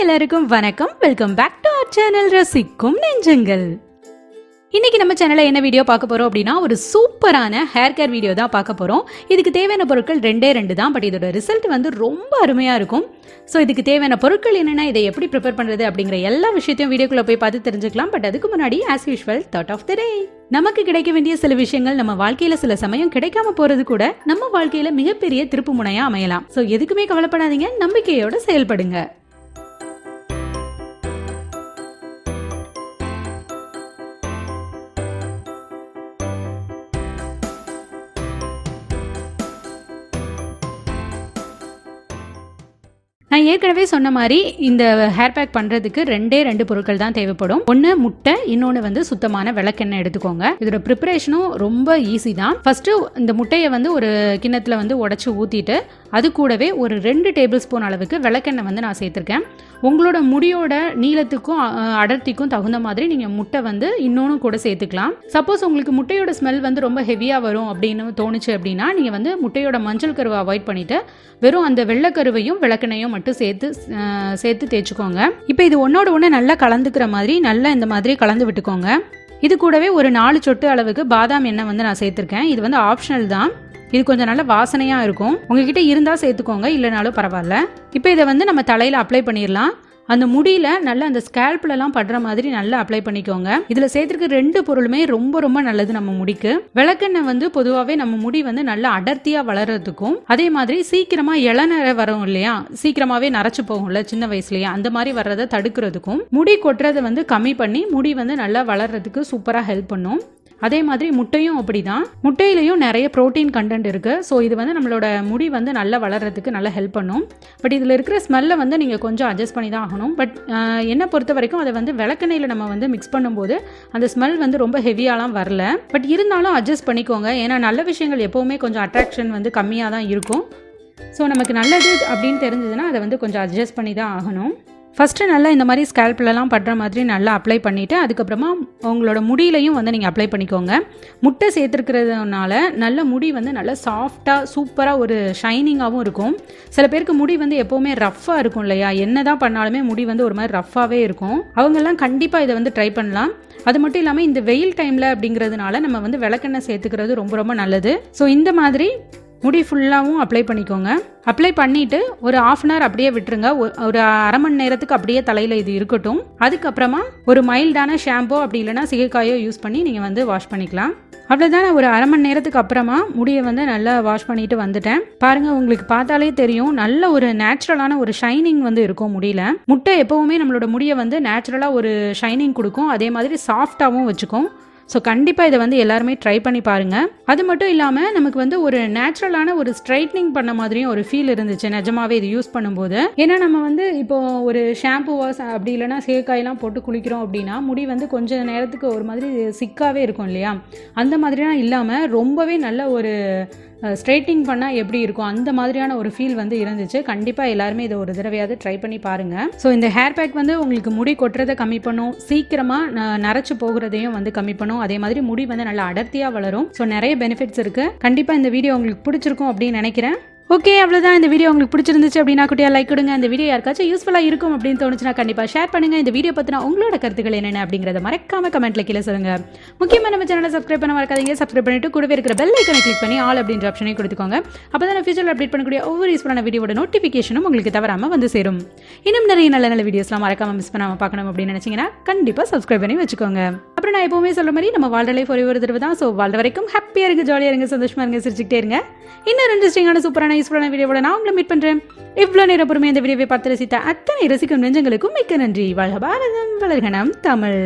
எல்லாருக்கும் வணக்கம். Welcome back to our channel ரசிக்கும் நெஞ்சங்கள். இன்னைக்கு நம்ம சேனல்ல என்ன வீடியோ பார்க்க போறோம் அப்படின்னா, ஒரு சூப்பரான ஹேர் கேர் வீடியோ தான் பார்க்க போறோம். இதுக்கு தேவையான பொருட்கள் ரெண்டு தான், பட் இதோட ரிசல்ட் வந்து ரொம்ப அருமையா இருக்கும். ஸோ இதுக்கு தேவையான பொருட்கள் என்னென்ன, இதை எப்படி ப்ரிப்பேர் பண்ணுறது அப்படிங்கிற எல்லா விஷயத்தையும் வீடியோக்குள்ளே போய் பார்த்து தெரிஞ்சுக்கலாம். பட் அதுக்கு முன்னாடி as usual thought of the day. நமக்கு கிடைக்க வேண்டிய சில விஷயங்கள் நம்ம வாழ்க்கையில சில சமயம் கிடைக்காம போறது கூட நம்ம வாழ்க்கையில மிகப்பெரிய திருப்பு முனையா அமையலாம். ஸோ எதுக்குமே கவலைப்படாதீங்க, நம்பிக்கையோட செயல்படுங்க. நான் ஏற்கனவே சொன்ன மாதிரி இந்த ஹேர் பேக் பண்ணுறதுக்கு ரெண்டு பொருட்கள் தான் தேவைப்படும். ஒன்று முட்டை, இன்னொன்று வந்து சுத்தமான விளக்கெண்ணெய் எடுத்துக்கோங்க. இதோட ப்ரிப்பரேஷனும் ரொம்ப ஈஸி தான். ஃபஸ்ட்டு இந்த முட்டையை வந்து ஒரு கிண்ணத்தில் வந்து உடச்சி ஊற்றிட்டு அது கூடவே ஒரு 2 டேபிள் ஸ்பூன் அளவுக்கு விளக்கெண்ணெய் வந்து நான் சேர்த்துருக்கேன். உங்களோட முடியோட நீளத்துக்கும் அடர்த்திக்கும் தகுந்த மாதிரி நீங்கள் முட்டை வந்து இன்னொன்று கூட சேர்த்துக்கலாம். சப்போஸ் உங்களுக்கு முட்டையோட ஸ்மெல் வந்து ரொம்ப ஹெவியாக வரும் அப்படின்னு தோணுச்சு அப்படின்னா நீங்கள் வந்து முட்டையோட மஞ்சள் கருவை அவாய்ட் பண்ணிவிட்டு வெறும் அந்த வெள்ளைக்கருவையும் விளக்கெண்ணையும் மட்டும் சேர்த்து தேய்ச்சிக்கோங்க. இப்போ இது ஒன்னோட ஒன்று நல்லா கலந்துக்கிற மாதிரி நல்லா இந்த மாதிரி கலந்து விட்டுக்கோங்க. இது கூடவே ஒரு 4 சொட்டு அளவுக்கு பாதாம் எண்ணெய் வந்து நான் சேர்த்துருக்கேன். இது வந்து ஆப்ஷனல் தான். இது கொஞ்சம் நல்ல வாசனையாக இருக்கும். உங்ககிட்ட இருந்தால் சேர்த்துக்கோங்க, இல்லைனாலும் பரவாயில்ல. இப்போ இதை வந்து நம்ம தலையில் அப்ளை பண்ணிடலாம். அந்த முடியில நல்லா அந்த ஸ்கேல்ப்லலாம் படுற மாதிரி நல்லா அப்ளை பண்ணிக்கோங்க. இதில் சேர்த்துருக்க 2 பொருளுமே ரொம்ப நல்லது நம்ம முடிக்கு. விளக்கெண்ணெய் வந்து பொதுவாகவே நம்ம முடி வந்து நல்லா அடர்த்தியாக வளர்கிறதுக்கும், அதே மாதிரி சீக்கிரமாக இளநரை வரும் இல்லையா, சீக்கிரமாகவே நரைச்சு போகும்ல சின்ன வயசுலேயே, அந்த மாதிரி வர்றதை தடுக்கிறதுக்கும் முடி கொட்டுறதை வந்து கம்மி பண்ணி முடி வந்து நல்லா வளர்கிறதுக்கு சூப்பராக ஹெல்ப் பண்ணும். அதே மாதிரி முட்டையும் அப்படிதான். முட்டையிலையும் நிறைய ப்ரோட்டீன் கண்டென்ட் இருக்குது. ஸோ இது வந்து நம்மளோட முடி வந்து நல்லா வளர்கிறதுக்கு நல்லா ஹெல்ப் பண்ணும். பட் இதில் இருக்கிற ஸ்மெல்லை வந்து நீங்கள் கொஞ்சம் அட்ஜஸ்ட் பண்ணி தான் ஆகணும். பட் என்னை பொறுத்த வரைக்கும் அதை வந்து விளக்கெண்ணெயில் நம்ம வந்து மிக்ஸ் பண்ணும்போது அந்த ஸ்மெல் வந்து ரொம்ப ஹெவியாலாம் வரல. பட் இருந்தாலும் அட்ஜஸ்ட் பண்ணிக்கோங்க. ஏன்னா நல்ல விஷயங்கள் எப்போவுமே கொஞ்சம் அட்ராக்ஷன் வந்து கம்மியாக தான் இருக்கும். ஸோ நமக்கு நல்லது அப்படின்னு தெரிஞ்சதுன்னா அதை வந்து கொஞ்சம் அட்ஜஸ்ட் பண்ணி தான் ஆகணும். ஃபஸ்ட்டு நல்லா இந்த மாதிரி ஸ்கேல்ப்லலாம் படுற மாதிரி நல்லா அப்ளை பண்ணிவிட்டு அதுக்கப்புறமா உங்களோட முடியிலையும் வந்து நீங்கள் அப்ளை பண்ணிக்கோங்க. முட்டை சேர்த்துருக்கிறதுனால நல்ல முடி வந்து நல்லா சாஃப்டாக சூப்பராக ஒரு ஷைனிங்காகவும் இருக்கும். சில பேருக்கு முடி வந்து எப்போவுமே ரஃப்பாக இருக்கும் இல்லையா, என்ன தான் பண்ணாலுமே முடி வந்து ஒரு மாதிரி ரஃப்பாகவே இருக்கும். அவங்கெல்லாம் கண்டிப்பாக இதை வந்து ட்ரை பண்ணலாம். அது மட்டும் இல்லாமல் இந்த வெயில் டைமில் அப்படிங்கிறதுனால நம்ம வந்து விளக்கெண்ணெய் சேர்த்துக்கிறது ரொம்ப நல்லது. ஸோ இந்த மாதிரி முடி ஃபுல்லாகவும் அப்ளை பண்ணிக்கோங்க. அப்ளை பண்ணிவிட்டு ஒரு 1/2 hour அப்படியே விட்டுருங்க. ஒரு அரை மணி நேரத்துக்கு அப்படியே தலையில் இது இருக்கட்டும். அதுக்கப்புறமா ஒரு மைல்டான ஷாம்போ அப்படி இல்லைனா சிகைக்காயோ யூஸ் பண்ணி நீங்கள் வந்து வாஷ் பண்ணிக்கலாம். அவ்வளோதான். ஒரு அரை மணி நேரத்துக்கு அப்புறமா முடியை வந்து நல்லா வாஷ் பண்ணிட்டு வந்துட்டேன். பாருங்கள், உங்களுக்கு பார்த்தாலே தெரியும் நல்ல ஒரு நேச்சுரலான ஒரு ஷைனிங் வந்து இருக்கும் முடியல. முட்டை எப்போவுமே நம்மளோட முடியை வந்து நேச்சுரலாக ஒரு ஷைனிங் கொடுக்கும், அதே மாதிரி சாஃப்டாகவும் வச்சுக்கும். ஸோ கண்டிப்பாக இதை வந்து எல்லாருமே ட்ரை பண்ணி பாருங்கள். அது மட்டும் இல்லாமல் நமக்கு வந்து ஒரு நேச்சுரலான ஒரு ஸ்ட்ரைட்னிங் பண்ண மாதிரியும் ஒரு ஃபீல் இருந்துச்சு நிஜமாவே இது யூஸ் பண்ணும்போது. ஏன்னா நம்ம வந்து இப்போ ஒரு ஷாம்புவா அப்படி இல்லைனா சேக்காயெல்லாம் போட்டு குளிக்கிறோம் அப்படின்னா முடி வந்து கொஞ்சம் நேரத்துக்கு ஒரு மாதிரி சிக்காகவே இருக்கும் இல்லையா, அந்த மாதிரிலாம் இல்லாமல் ரொம்பவே நல்ல ஒரு ஸ்ட்ரைட்டிங் பண்ணால் எப்படி இருக்கும் அந்த மாதிரியான ஒரு ஃபீல் வந்து இருந்துச்சு. கண்டிப்பாக எல்லாருமே இதை ஒரு தடவையாவது ட்ரை பண்ணி பாருங்கள். ஸோ இந்த ஹேர் பேக் வந்து உங்களுக்கு முடி கொட்டுறதை கம்மி பண்ணும், சீக்கிரமாக நரைச்சு போகிறதையும் வந்து கம்மி பண்ணும், அதே மாதிரி முடி வந்து நல்லா அடர்த்தியாக வளரும். ஸோ நிறைய பெனிஃபிட்ஸ் இருக்குது. கண்டிப்பாக இந்த வீடியோ உங்களுக்கு பிடிச்சிருக்கும் அப்படின்னு நினைக்கிறேன். ஓகே, அவ்வளோதான். இந்த வீடியோ உங்களுக்கு பிடிச்சிருந்துச்சு அப்படின்னா குட்டியாக லைக் கொடுங்க. இந்த வீடியோ யாருக்காச்சும் யூஸ்ஃபுல்லாக இருக்கும் அப்படின்னு தோணுச்சுன்னா கண்டிப்பாக ஷேர் பண்ணுங்கள். இந்த வீடியோ பற்றினா உங்களோட கருத்துக்கள் என்னென்ன அப்படிங்கிறத மறக்காம கமெண்ட்டில் கீழே சொல்லுங்கள். முக்கியமாக நம்ம சேனலை சப்ஸ்கிரைப் பண்ண மறக்காதீங்க. சப்ஸ்கிரைப் பண்ணிட்டு கூடவே இருக்கிற பெல் ஐக்கனை கிளிக் பண்ணி ஆல் அப்படின்ற ஆப்ஷனை கொடுத்துக்கோங்க. அப்போ தான் ஃபியூச்சரில் அப்டேட் பண்ணக்கூடிய ஒவ்வொரு யூஸ்ஃபுல்லான வீடியோட நோட்டிஃபிகேஷனும் உங்களுக்கு தவறாமல் வந்து சேரும். இன்னும் நிறைய நல்ல வீடியோஸ்லாம் மறக்காமல் மிஸ் பண்ணாமல் பார்க்கணும் அப்படின்னு நினச்சிங்கன்னா கண்டிப்பாக சப்ஸ்கிரைப் பண்ணி வச்சுக்கோங்க. அப்புறம் நான் எப்போவுமே சொல்ல மாதிரி நம்ம வாழ்ற லைஃப் ஒரே ஒரு தடவை தான். ஸோ வாழ்ற வரைக்கும் ஹாப்பியாக இருங்க, ஜாலியாக இருங்க, சந்தோஷமாக இருங்க, சிரிச்சுக்கிட்டே இருங்க. இன்னொரு இன்ட்ரெஸ்டிங்கான சூப்பரான யூஸ்ஃபுல்லான வீடியோவோட நான் உங்களை மீட் பண்ணுறேன். இவ்வளோ நேரம் பொறுமை இந்த வீடியோவை பார்த்து ரசித்த அத்தனை ரசிக்கும் நெஞ்சங்களுக்கும் மிக்க நன்றி. வாழ்க பாரதம், வளர்க நம் தமிழ்.